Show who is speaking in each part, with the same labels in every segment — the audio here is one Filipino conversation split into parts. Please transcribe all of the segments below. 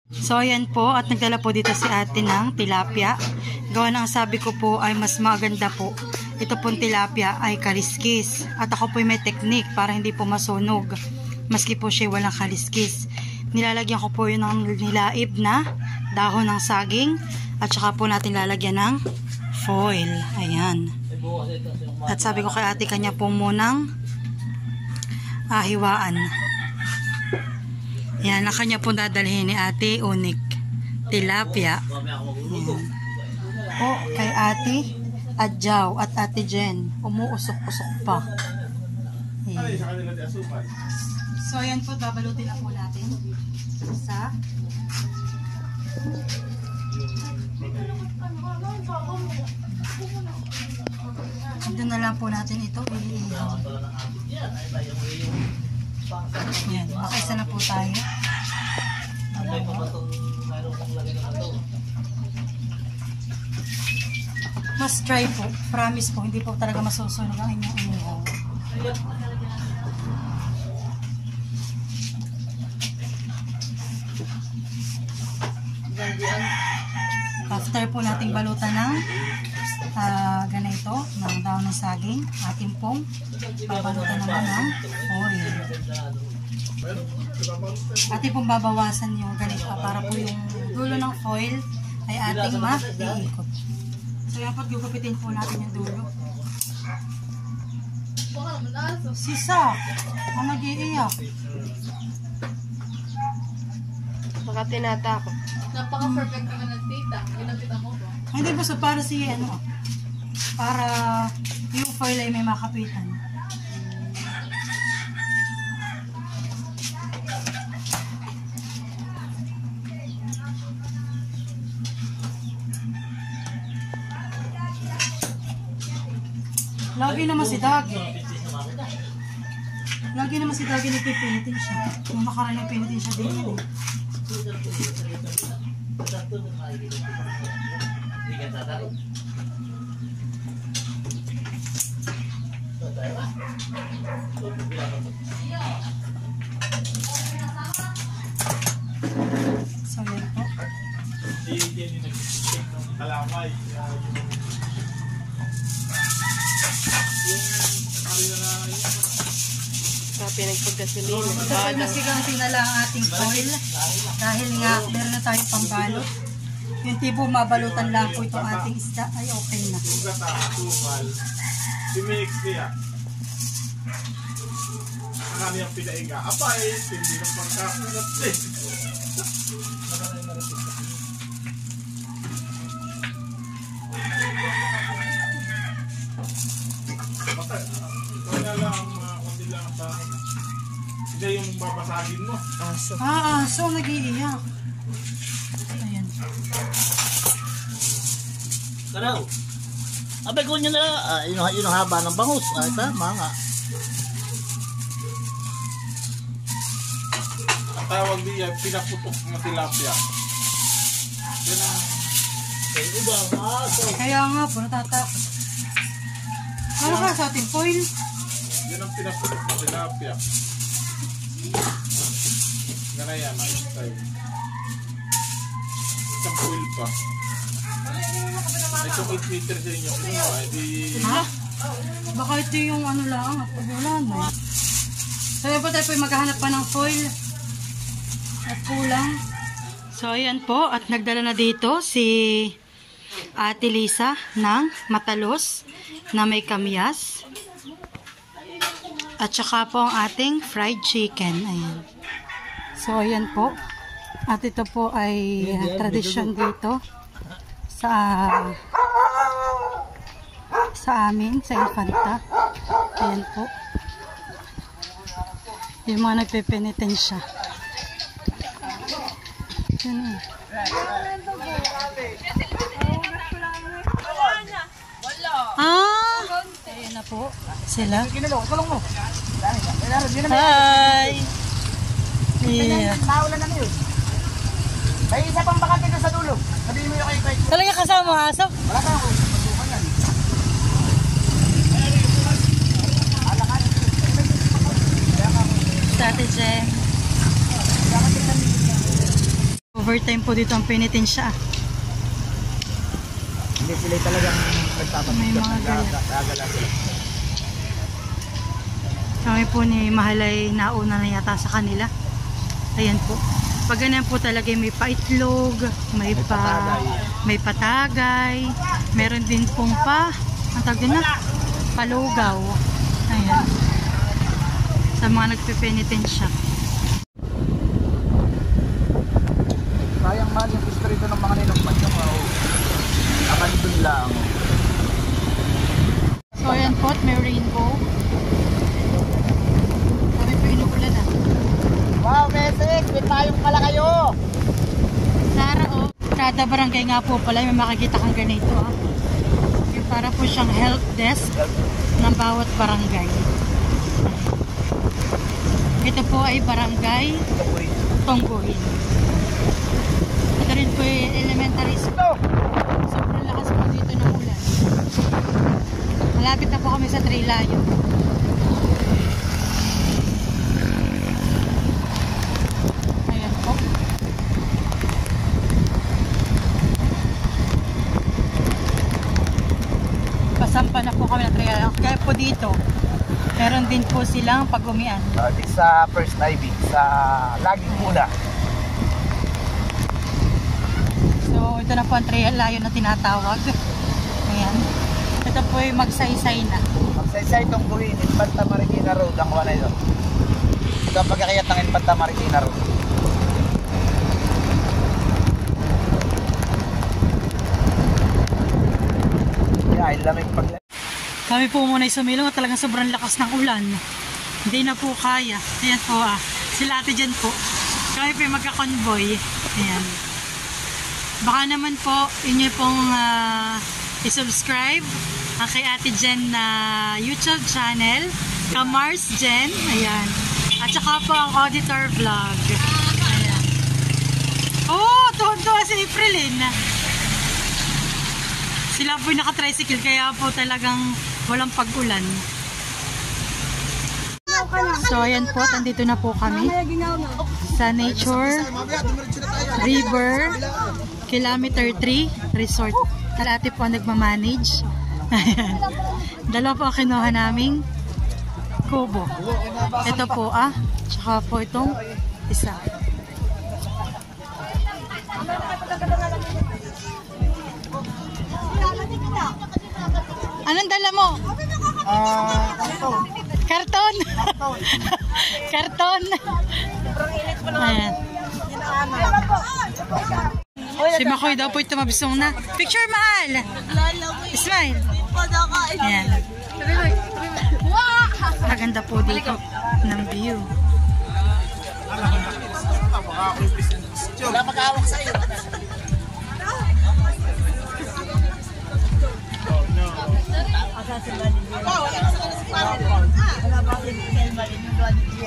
Speaker 1: So ayan po, at nagdala po dito si ate ng tilapia. Gawa ng sabi ko po ay mas maganda po ito pong tilapia ay kaliskis. At ako po may technique para hindi po masunog. Maski po siya walang kaliskis. Nilalagyan ko po yun ng nilaib na dahon ng saging. At saka po natin lalagyan ng foil. Ayan. At sabi ko kay ate kanya po munang hiwaan. Ayan, ang kanya po dadalhin ni ate unik. Tilapia. Ayan. O kay ate Adjaw at ate Jen. Umuusok-usok pa. Ayan. So ayan po, babalutin na po natin sa doon na lang po natin ito iihaw. Ayan, makaisa na po tayo. Mas try po, promise po, hindi po talaga masusunog ang inyong inihaw. After po nating balutan ng ganito, ng daon ng saging, ating pong babalutan naman ng oil. Ating pong babawasan yung ganito para po yung dulo ng foil ay ating ma-iikot. So yan po, gugupitin po natin yung dulo. Sisa! Ang nag-iiyak.
Speaker 2: Baka tinatakot.
Speaker 3: Napaka-perfect naman ng tita. Ginagita mo ba?
Speaker 1: Hindi po, so para para yung foil ay may makapitan. Lagi naman si Dagi. Lagi naman si Dagi nagpipinitin siya. Nung nakaraan nagpinitin siya din yan eh. So yan po.
Speaker 2: Pinagpagkasilin.
Speaker 1: Masiganti na lang ang ating foil dahil nga meron na tayong pambalot. Yung tipo mabalutan lang po itong ating isda ay okay na.
Speaker 4: Si-mix niya. Ang kanyang pinaiga. Apay, hindi ng pangkakunat eh. Ito na lang, kundi lang ba? Hindi yung babasagin mo.
Speaker 2: Aso.
Speaker 1: So nag-iiyak. Ayan.
Speaker 5: Karaw. Abay ko niya na, yun ang haba ng bangus. Ay, tama nga.
Speaker 4: Ang tawag niya, pinaputok ng tilapia. Yan ang...
Speaker 1: Kaya nga po, natatakot. Ano ka sa ating foil?
Speaker 4: Yan ang pinaputok ng tilapia. Ganaya, nice time. Isang foil pa. Itong 8 meters sa inyo. Ay, di...
Speaker 1: Ha? Baka ito yung ano lang, wala na. So yan po tayo po maghahanap pa ng foil. At kulang. So ayan po, at nagdala na dito si Ate Lisa ng matalos na may kamyas. At saka po ang ating fried chicken. Ayan. So ayan po. At ito po ay tradisyon dito sa amin, sa Infanta. Ayan po. Yung mga nagpepenitensya. Yan eh. Ayan na po sila. Hi! Yeah.
Speaker 5: Naulan na yun. May isa pang bakante sa dulo. Sabihin mo yung kay Kay.
Speaker 1: Talaga kasama ang aso?
Speaker 5: Wala ka ako. Pasukan yan.
Speaker 1: Dati Jen. Overtime po dito ang penitensya.
Speaker 5: Hindi sila talagang
Speaker 1: May
Speaker 5: nagpapatigap.
Speaker 1: mga ganyan.
Speaker 5: Nagagala sila.
Speaker 1: Kami po ni Mahalay nauna na yata sa kanila. Ayan po. Pag ganyan po talaga may paitlog, may patagay, meron din pong ang tawag din na, palugaw. Ayan. Sa mga nagpe-penitensya.
Speaker 5: Sayang mahal yung distrito ng mga ninumpan yung akan dun lang.
Speaker 1: So ayan po, may rainbow. Kami po inuulan ah.
Speaker 5: Wow, Mesek! May tayong pala kayo!
Speaker 1: Sara oh. Kada barangay nga po pala, may makikita kang ganito ah. Yung para po siyang help desk ng bawat barangay. Ito po ay barangay Tongguhin. Ito rin po yung elementary school. Sobrang lakas po dito ng ulan. Malapit na po kami sa Trilayo. Ayan po. Pasampa na po kami ng Trilayo. Kaya po dito, meron din po silang pagumian.
Speaker 5: Sa First Ivy, sa laging muna.
Speaker 1: So, ito na po ang Trilayo na tinatawag. Ayan. Ito po yung magsaysay na.
Speaker 5: Magsaysay itong buhin, Infanta Marikina Road, ang kuha na ito. Ito ang pagkakayat ng Infanta Marikina Road. Yeah, lamig pag...
Speaker 1: Kami po muna ay sumilong at talagang sobrang lakas ng ulan. Hindi na po kaya. Ayan po ah. Sila ate dyan po. Kami po yung magka-convoy. Ayan. Baka naman po, inyo pong i-subscribe ang kay ate Jen na YouTube channel. Kamars Jen. Ayan. At saka po ang Auditor Vlog. Ayan. Oh! Tuhod-tuwa si Aprilin. Sila po yung naka-tricycle kaya po talagang walang pag-ulan. So ayan po, andito na po kami sa Nature River Kilometer 3 Resort. Kalate po ang nagmamanage. Dalawa po ang kinuha naming kubo. Ito po tsaka po itong isa. Anong dala mo? Karton. Karton. Ayan. Si Makoy daw po ito mabisong na. Picture mahal. Smile. Ayan. Maganda po dito ng view.
Speaker 5: Wala mag-awak sa'yo.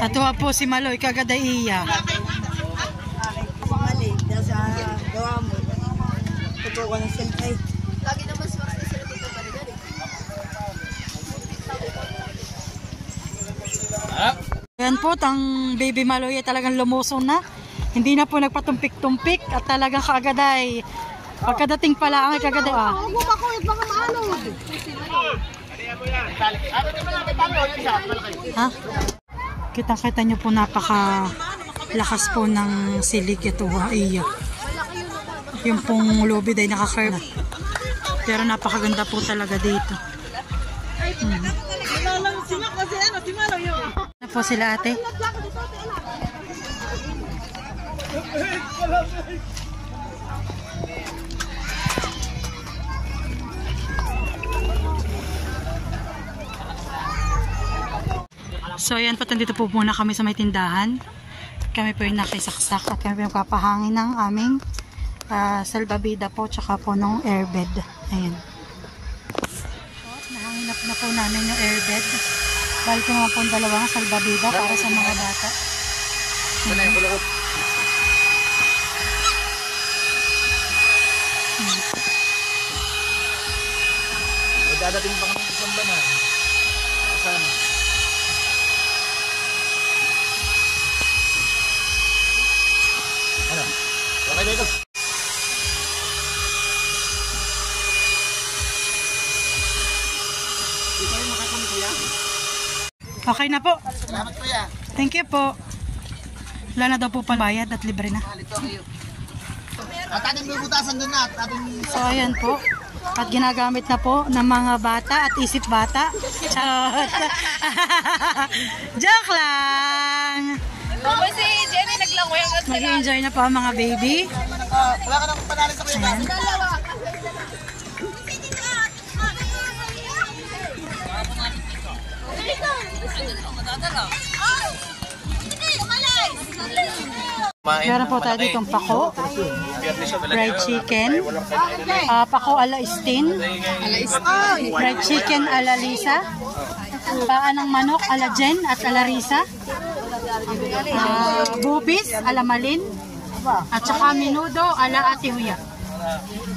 Speaker 1: Atuwa po si Maloy kagadaiya.
Speaker 6: Mali, dahil sa gawa mo. Totoo ko ng selfie.
Speaker 2: Lagi naman swak na sila dito balikan eh.
Speaker 1: Ayan po, ang baby Maloy ay talagang lumusong na. Hindi na po nagpatumpik-tumpik at talagang kaagaday. Pagkadating pala ang kagaday.
Speaker 6: Huwag mo makulit, baka maano.
Speaker 1: Ha? Kitang-kita nyo po napaka lakas po ng silig ito iya. Yung pong lobby ay naka-curve na. Pero napakaganda po talaga dito. Ano po sila ate? So ayan po, dito po muna kami sa may tindahan. Kami po yung nakisaksak at kami po yung kapahangin ng aming salbabida po tsaka po ng airbed. Ayan. Nahanginap na po namin yung airbed. Balik ko naman po ang dalawang salbabida para sa mga bata.
Speaker 5: Dadating pa kami sa isang banan. Saan? Ano? Okay dito?
Speaker 1: Okay na po.
Speaker 5: Salamat kuya.
Speaker 1: Thank you po. Wala na daw po pambayad at libre na.
Speaker 5: At ating bubutasan doon na.
Speaker 1: So ayan po. At ginagamit na po ng mga bata at isip bata. Charot. Joke lang.
Speaker 2: Mama si Jenny naglangoy ang
Speaker 1: Mag-enjoy na po ang mga baby.
Speaker 5: Wala ka nang panalis sa kuya.
Speaker 1: Ayan. Meron po tayo ditong pako, fried chicken, pako ala Istin, fried chicken ala Lisa, paa ng manok ala Jen at ala Risa, bubis ala Malin, at saka minudo ala Ate Huya,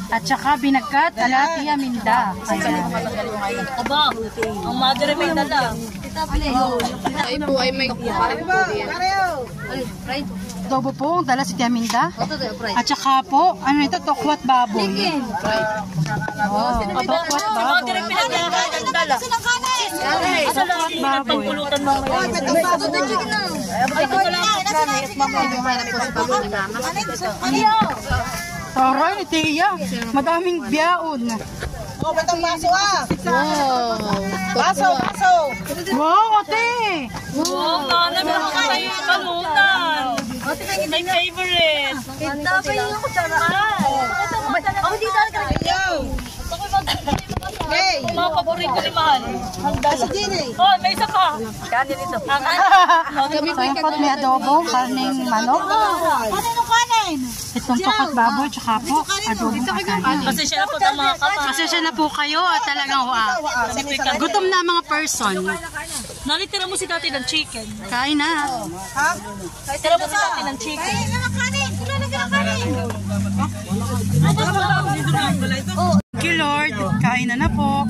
Speaker 1: at saka binagkat ala Tia Minda.
Speaker 2: Aba, ang madre may dala. Ay po ay may parang po yan. Right.
Speaker 1: Adobo po, dala si Tia Minda. At saka po, ano ito, tokwat baboy. Oh, tokwat baboy. Tokwat baboy. Taray ni Tia, madaming biyaon.
Speaker 6: Oh, batang baso ah.
Speaker 2: Wow.
Speaker 6: Baso, baso.
Speaker 1: Wow, ate!
Speaker 2: Wow, nana, meron ka tayo kalutan. My favorite. Tapay yung kutsaraan. Ako dito ka rin.
Speaker 6: Hey.
Speaker 2: Mga paborito ni Mahal.
Speaker 6: Baso din eh.
Speaker 2: Oh, may isa pa. Kanin ito.
Speaker 1: So, yung pot may adobo, karning manok. Itong tokwat baboy, tsaka po, adobo kanin.
Speaker 2: Pasensya na po ng mga kapa.
Speaker 1: Pasensya na po kayo at talagang gutom na mga person.
Speaker 2: Nalitira mo si dati ng chicken.
Speaker 1: Kain na.
Speaker 2: Tira mo si dati ng chicken.
Speaker 1: Thank you, Lord. Kain na po.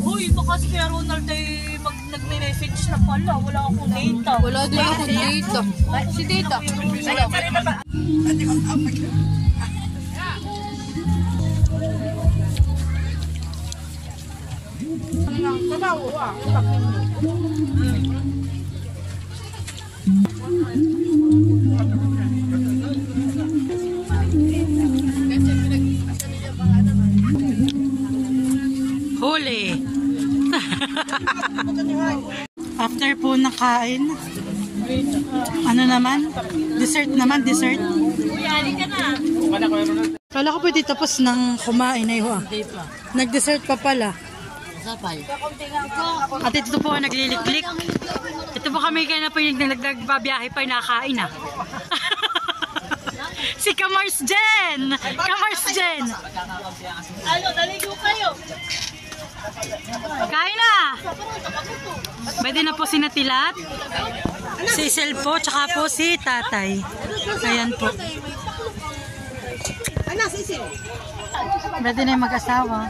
Speaker 2: Uy, baka si Kuya Ronald ay nagme-message na pala. Wala akong data. Wala din akong data. Si data.
Speaker 1: Huli. After po nakain, ano naman? Dessert naman, dessert. Kala ko pwede tapos ng kumain na yun. Nag-dessert pa pala. At ito po ang nagliliklik. Ito po kami kaya na po yung nagbabiyahe pa yung nakain na. Si Kamars Jen! Kamars Jen!
Speaker 2: Ano, naligo kayo?
Speaker 1: Kain na! Pwede na po si Natilat, si Isel po, tsaka po si Tatay. Ayan po.
Speaker 6: Ano, sisi?
Speaker 1: Pwede na yung mag-asawa.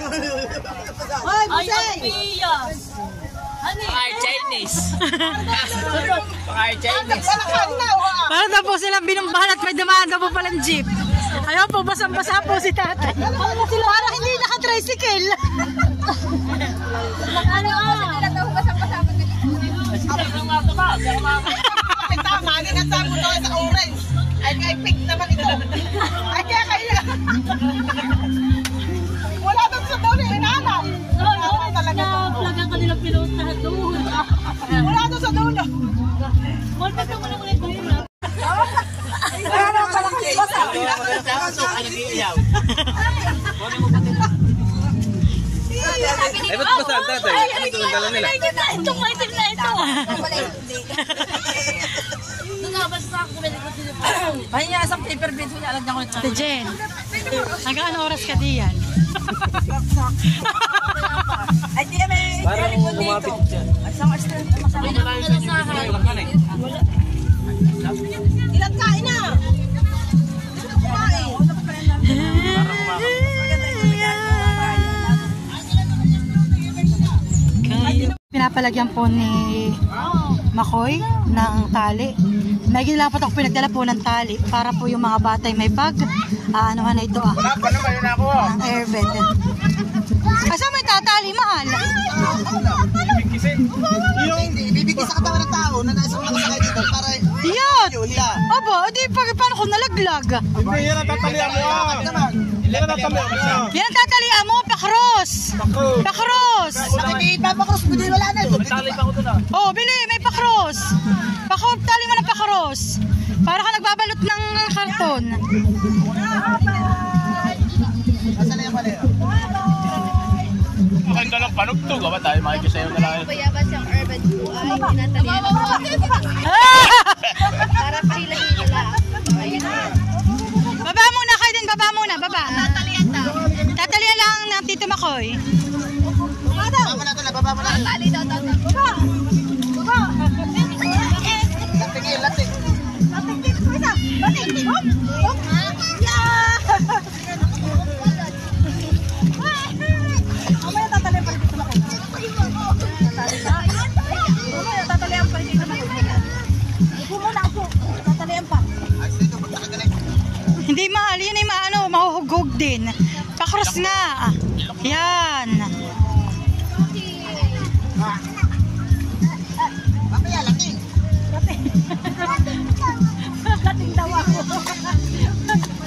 Speaker 6: Hoy,
Speaker 2: Ay,
Speaker 6: Busay!
Speaker 2: ang piyas! Ano yun? Chinese.
Speaker 6: Palakad na, oh.
Speaker 1: Para daw po silang binumbahan at may dumaan daw po palang jeep. Ayaw po, basang-basa po si Tatay. Para hindi naka-tricycle.
Speaker 2: Ano ah?
Speaker 6: Tama, ninasabi ko sa orange. Ay, pink naman ito. Ay, kaya kailangan. Wala doon sa doon, inaanap.
Speaker 2: Na-plagan ka nilang pilotahan doon.
Speaker 6: Wala doon sa dulo.
Speaker 2: Malpag ka muna ulit doon.
Speaker 6: Wala na pala kasi basa.
Speaker 2: Ay, ba't ba saan tatay? Ano ito ang dala nila? Itong item na ito. Nagabas na ako.
Speaker 6: Ay, niya, isang paper bid. Alagyan ko ito.
Speaker 1: Ate Jen, hanggang oras ka diyan?
Speaker 6: Ay, di may telepon dito. Ay, isang oras na. Ilan kain na?
Speaker 1: Pinapalagyan po ni Makoy ng tali May ginapat ako pinagdala po ng tali para po yung mga batay may bag. Ano na ito ah.
Speaker 5: Wala pa naman yun ako.
Speaker 1: Ang airbed. Asa may tatali, mahal?
Speaker 5: Hindi, ibibigay sa katawan ng tao na nasa mga sakay dito para
Speaker 1: Yun!
Speaker 5: yun lang.
Speaker 1: Aba, di paano ko nalaglag?
Speaker 4: Hindi, yan ang tatalian mo. Yan ang tatalian mo.
Speaker 1: Yan ang tatalian mo, pakros! Pakros!
Speaker 5: Ipapakros mo din, wala na.
Speaker 1: Oh, bili, may pakros! Tali mo ng pakros! Para ka nagbabalot ng karton.
Speaker 5: Nasa na yung mali.
Speaker 4: Ang dalang panugtog. Aba tayo, makikisayo na lang.
Speaker 2: Bayabas yung urban po ay tinatalian para parilahin nila.
Speaker 1: Baba muna kayo din, baba muna, baba.
Speaker 2: Tatalian daw.
Speaker 1: Tatalian lang ng Tito Makoy.
Speaker 5: Baba mo na ito, baba mo na.
Speaker 2: Tali daw, tali. Baba!
Speaker 5: Lating yun, lating.
Speaker 1: Hindi mahal, yun ay mahuhugog din. Pakros nga. Yan.
Speaker 5: Mamaya, lating.
Speaker 6: Lating daw ako.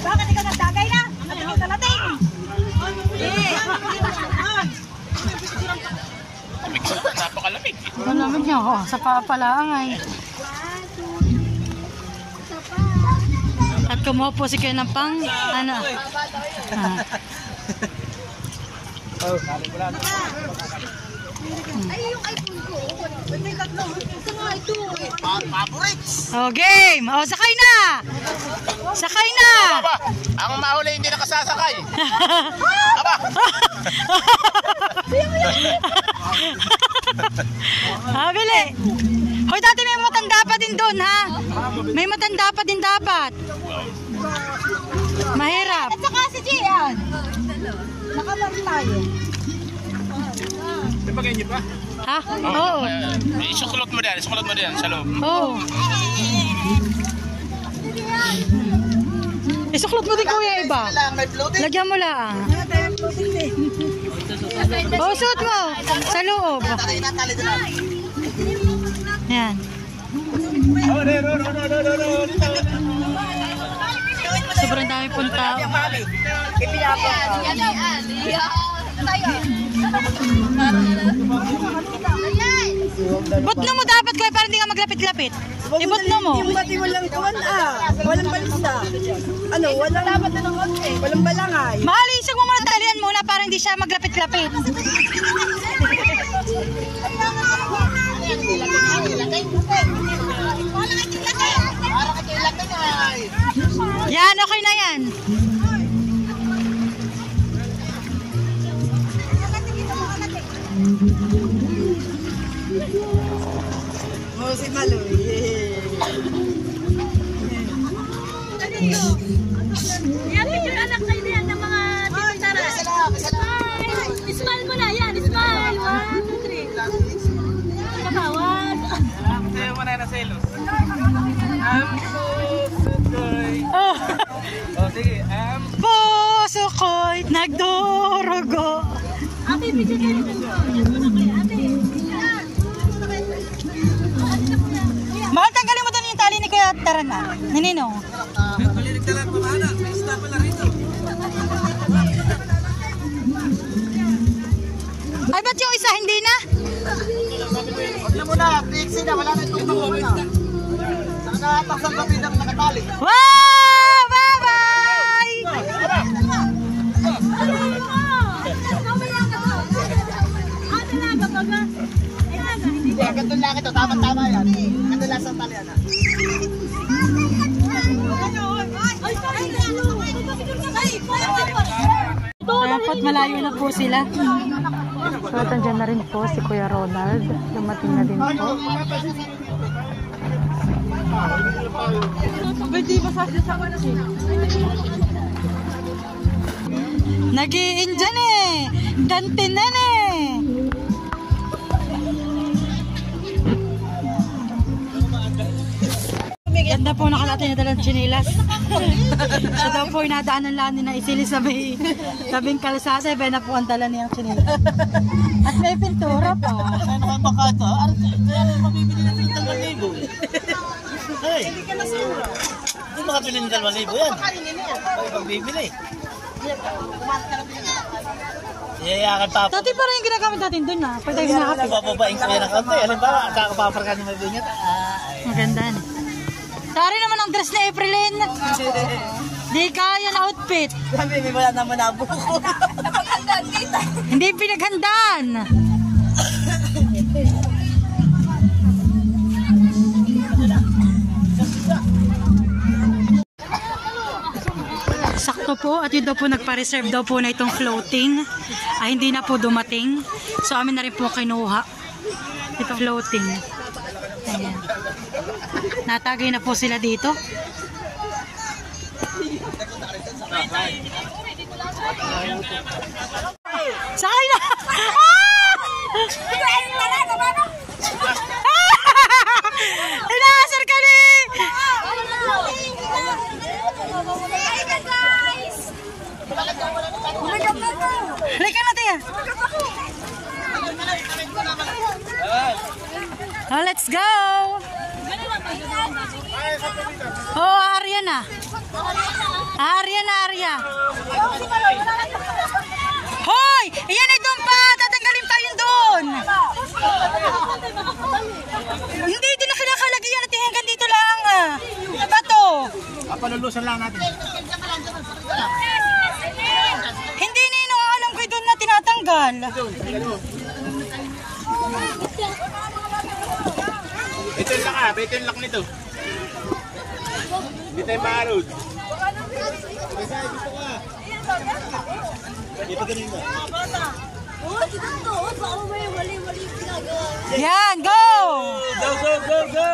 Speaker 6: Bakit ikaw nagdagay na? Ano ikaw na lating?
Speaker 4: Napakalamig.
Speaker 1: Malamig niya ako. Sa papalang ay. At kumuha po si Kuya ng pang, ano?
Speaker 2: Ay, yung iPhone ko. May tatlo. Ito nga ito.
Speaker 5: Favorites.
Speaker 1: Oh, game! Oh, sakay na! Sakay na!
Speaker 5: Aba, ang mahuli hindi nakasasakay. Aba.
Speaker 1: Bili! Hoy, dati may matanda pa din doon, ha? May matanda pa din dapat. Mahirap.
Speaker 6: At saka si Gian. Nakabar tayo.
Speaker 4: Di ba ganyan pa?
Speaker 1: Ha? Oo.
Speaker 4: Isukulot mo din sa loob.
Speaker 1: Oo. Isuklot mo din, kuya, iba.
Speaker 5: May floating.
Speaker 1: Lagyan mo lang. Oh, suot mo. Sa loob.
Speaker 5: Tatay na, tali din lang.
Speaker 1: Yan. Sobrang dami pong tao. Butno mo dapat, kuya, para hindi ka maglapit-lapit. Ibutno mo.
Speaker 6: Yung bati walang kuwan walang balisa. Ano, walang balangay.
Speaker 1: Mahal, isag mo muna talian muna para hindi siya maglapit-lapit. Yan, okay na yan.
Speaker 6: Oh, si Maloy.
Speaker 2: Yan, picture anak kayo na yan ng mga titara. Smile mo na, yan, smile. 1, 2, 3. Kakawad.
Speaker 5: Sa'yo mo na na selos.
Speaker 1: Oh,
Speaker 5: Oh, sige.
Speaker 1: puso ko'y nagdurugo.
Speaker 2: Ate, picture kayo dito. Yan mo na kayo, ate.
Speaker 1: Mahal, tanggalin mo doon yung tali ni Kuya Tarana. Ninino. Ay, ba't yung isa hindi na?
Speaker 5: Huwag na muna, fixin na. Wala na itong makuha na. Nakataksang kami ng nakatali.
Speaker 1: Wow! Bye-bye!
Speaker 5: Ganito lang ito. Tama-tama yan. Kadalasang tali yan.
Speaker 1: Dapat malayo na po sila. So, andyan na rin po si Kuya Ronald. Dumating na din po. Nag-i-enjoy eh! Dantinan eh! Ganda po nakalati na dalang chinilas. Siya daw po inadaanan lang na isili sa may tabing kalsada. Iba na po ang dala niyang chinilas. At may pintura pa.
Speaker 5: Ano ka baka ito? Ano mabibili na ng 2,000? Hey! Hindi makabili ng 2,000 yan. Ay, pagbibili. Iyayakan pa.
Speaker 1: Dati pa rin yung ginagamit natin dun na. Pag tayo hinahapit.
Speaker 5: Nabababain ko yan ng konti. Alam ba, kakapaparkan yung mabingat.
Speaker 1: Maganda na. Sorry naman ang dress ni Aprilyn. Di kaya na outfit.
Speaker 5: Sabi, may wala naman na buko.
Speaker 6: Napaghandaan kita.
Speaker 1: Hindi pinaghandaan. Sakto po at yun daw po nagpa-reserve daw po na itong floating ay hindi na po dumating. So amin na rin po kinuha. Ito floating. Ayan. Natagay na po sila dito. Sakay na! Inaasar ka ni! Halika na tayo! Oh, let's go! Oh, Arya na. Arya na, Arya. Hoy! Iyan ay doon pa! Tatanggalin tayo doon! Hindi, di na kinakalagyan natin hanggang dito lang. Bato.
Speaker 5: Palulusan lang natin.
Speaker 1: Hindi nino, alam ko doon na tinatanggal.
Speaker 4: Ito yung lock ah. Ito yung lock nito. Hindi tayo maarod.
Speaker 1: Yan, go!
Speaker 4: Go, go, go, go!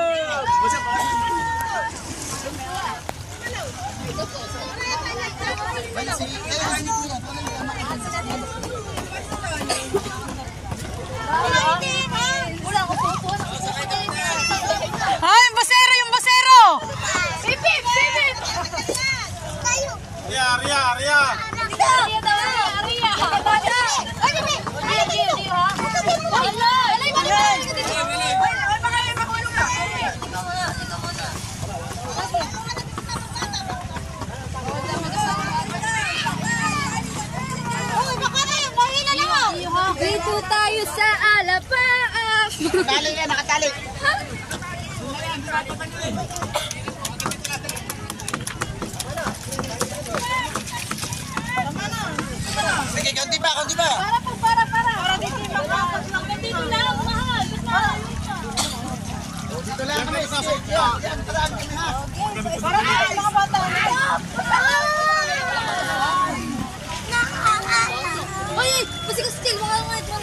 Speaker 1: Ay, yung basero, yung basero!
Speaker 4: Arya, Arya, Arya!
Speaker 2: Dito tayo sa Alabang.
Speaker 6: Nakatali yan, nakatali. Sige, kaunti ba, kaunti ba?
Speaker 2: Para dito makapag lang. Dito lang, mahal.
Speaker 6: Dito lang kami, sasay. Yan, paraan kami ha.
Speaker 2: Para dito mga bata. Uy, kasi kasi still, baka nga ito.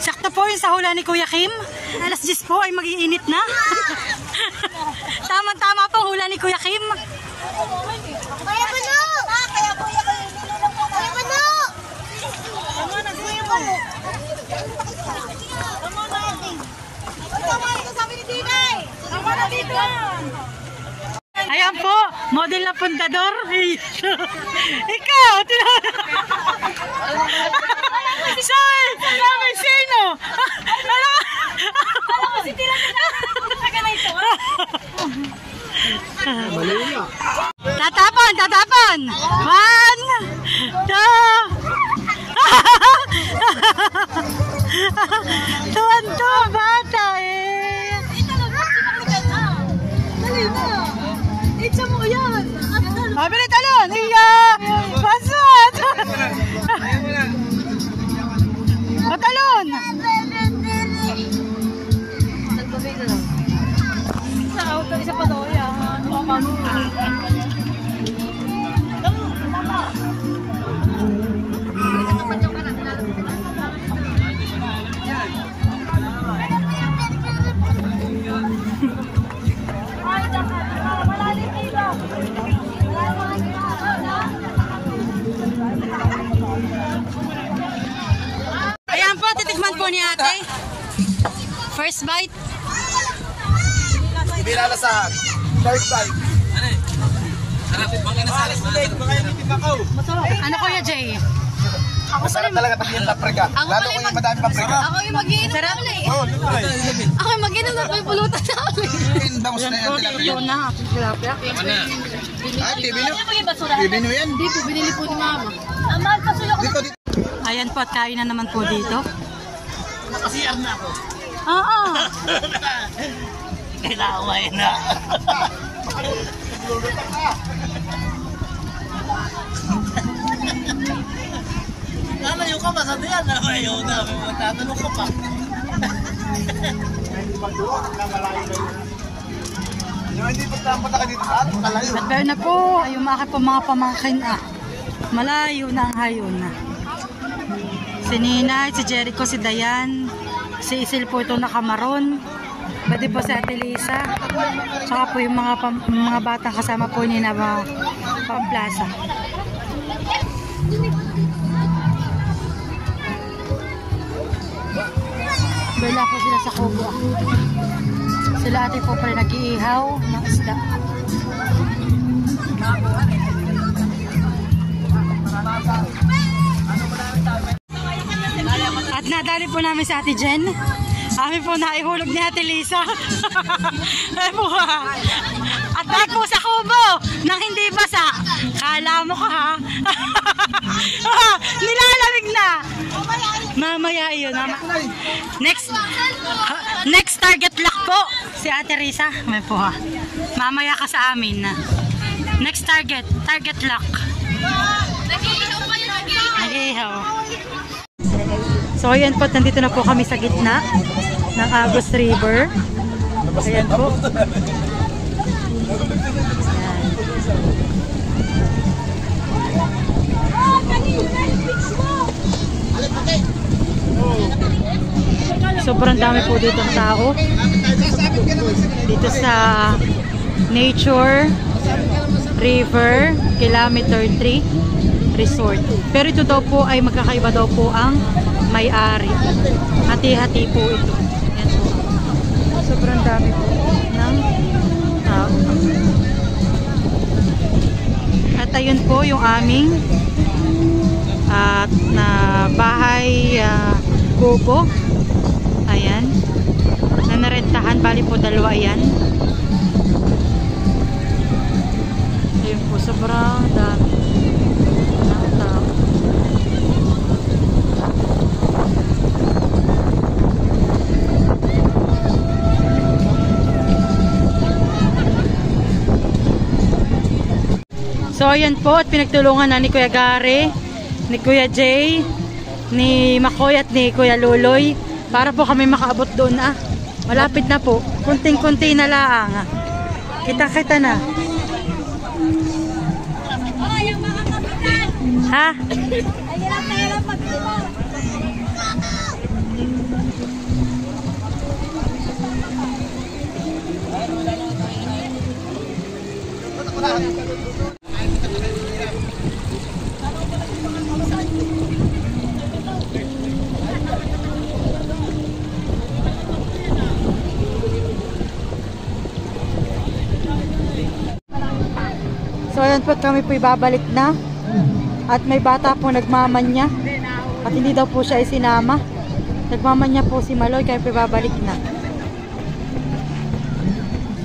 Speaker 1: Sakto po yung sa hula ni Kuya Kim. Alas 10 po ay mag-iinit na. Tama-tama po hula ni Kuya Kim.
Speaker 2: Kaya ba no? Kaya kuya ko yung nilulong ko. Kaya ba no? Tama na, kuya ko. Tama na. Tama ito sabi ni Dinay. Tama na dito.
Speaker 1: Ayan po, model na pundador. Ikaw! Sorry! Sabi sino?
Speaker 2: Alam ko si Tila na taga na ito.
Speaker 1: Tatapan! Tatapan! 1, 2! Tuwan-tuwa bata eh!
Speaker 2: Dali na. Itsa mo yan.
Speaker 1: Mabili talon! Iya! Paswat! Patalon!
Speaker 2: Sa auto, isa pa daw yan.
Speaker 1: ni ate. First bite.
Speaker 5: Hindi nalasahan. Third side.
Speaker 1: Ano Kuya Jay?
Speaker 5: Masarap talaga tayo yung paprika. Lalo ko yung madami paprika.
Speaker 2: Ako yung mag-iinom na ulit.
Speaker 5: Oo, libre.
Speaker 2: Ako yung mag-iinom na may pulutan na ulit.
Speaker 5: Yung bangus na yan, tilapia.
Speaker 1: Yun na, ating tilapia.
Speaker 5: Ah, bibino yan.
Speaker 2: Hindi po, binili po ni mama. Mahal pa suyo ko.
Speaker 5: Dito, dito.
Speaker 1: Ayan po, at kain na naman po dito.
Speaker 5: Nakasiyar na ako.
Speaker 1: Oo.
Speaker 5: Kailangan kumain na. Lalayo ka ba? Sabi yan, lalayo na. Magtatanong ka pa. Yung hindi pagtamata ka dito sa atin, malayo.
Speaker 1: At gano'n na po, ay umakit po mga pamangkin malayo na ang hayon na. Si Ninay, si Jericho, si Dayan, si Isil po ito nakamaron. Pwede po si Ate Lisa. Tsaka po yung mga batang kasama po ni na Pamplaza. Bala po sila sa kubo. Sila ate po pala nag-iihaw ng isda. At nadali po namin si Ate Jen. Amin po naihulog ni Ate Lisa. Ay po ha. At dahil po sa kubo nang hindi basa. Kala mo ka ha. Nilalamig na. Mamaya yun. Next target lock po. Si Ate Risa. May po ha. Mamaya ka sa amin. Next target lock. Nag-ihaw. So ayan po, nandito na po kami sa gitna ng Agus River. Ayan po. Sobrang dami po dito ng tao. Dito sa Nature River Kilometer 3 Resort. Pero ito daw po ay magkakaiba daw po ang may-ari. Hati-hati po ito. Ayan po. Sobrang dami po ng tao. At ayun po yung aming na bahay kubo. Ayan. Na narentahan. Bali po dalawa yan. Ayun po. Sobrang dami ng tao. So ayan po, at pinagtulungan na ni Kuya Gary, ni Kuya Jay, ni Makoy at ni Kuya Luloy para po kami makaabot doon. Malapit na po, kunting-kunti na lang. Kita-kita na. Ha? So ayan po, kami po ibabalik na. At may bata po nagmamanya. At hindi daw po siya isinama. Nagmamanya po si Maloy, kaya po ibabalik na.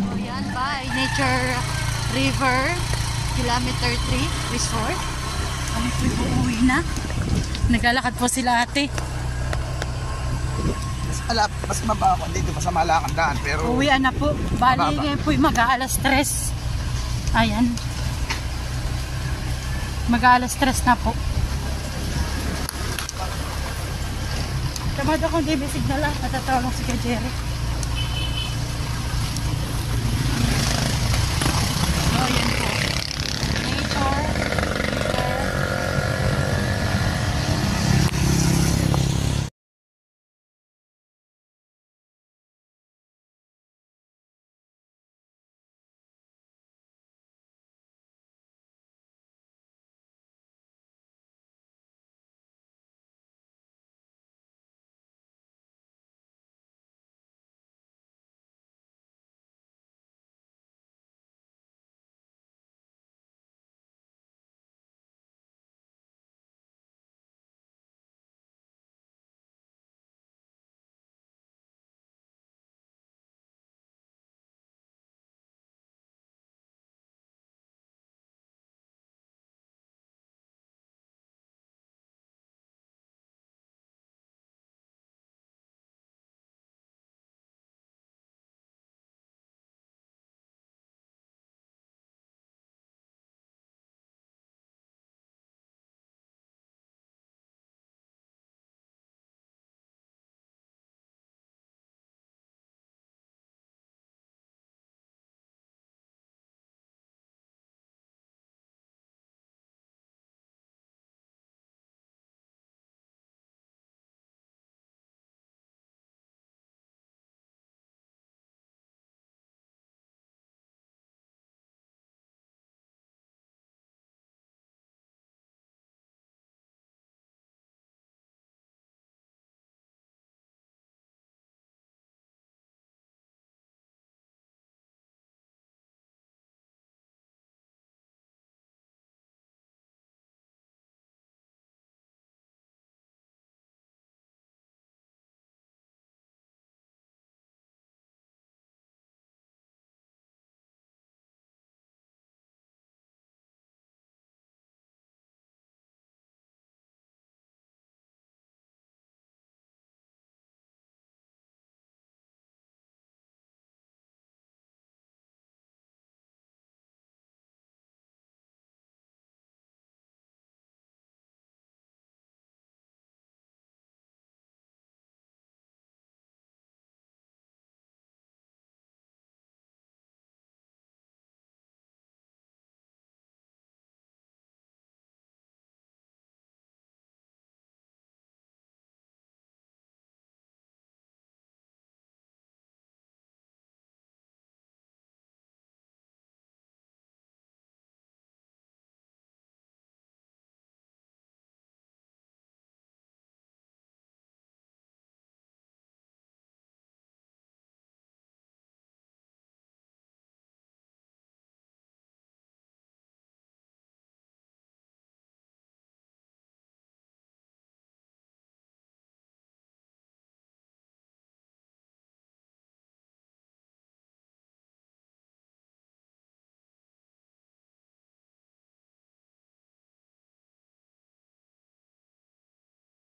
Speaker 1: So yan, bye. Nature River Kilometer 3 Resort. Kami po uuwi na. Naglalakad po sila ate.
Speaker 5: Mas mababa dito, mas malakang daan. Pero
Speaker 1: Uwian na po. Bali ngayon po mag-aalas 3. Ayan. Mag-aalas 3 na po. Tamad akong di signal. Natatawag si Kuya Jerry.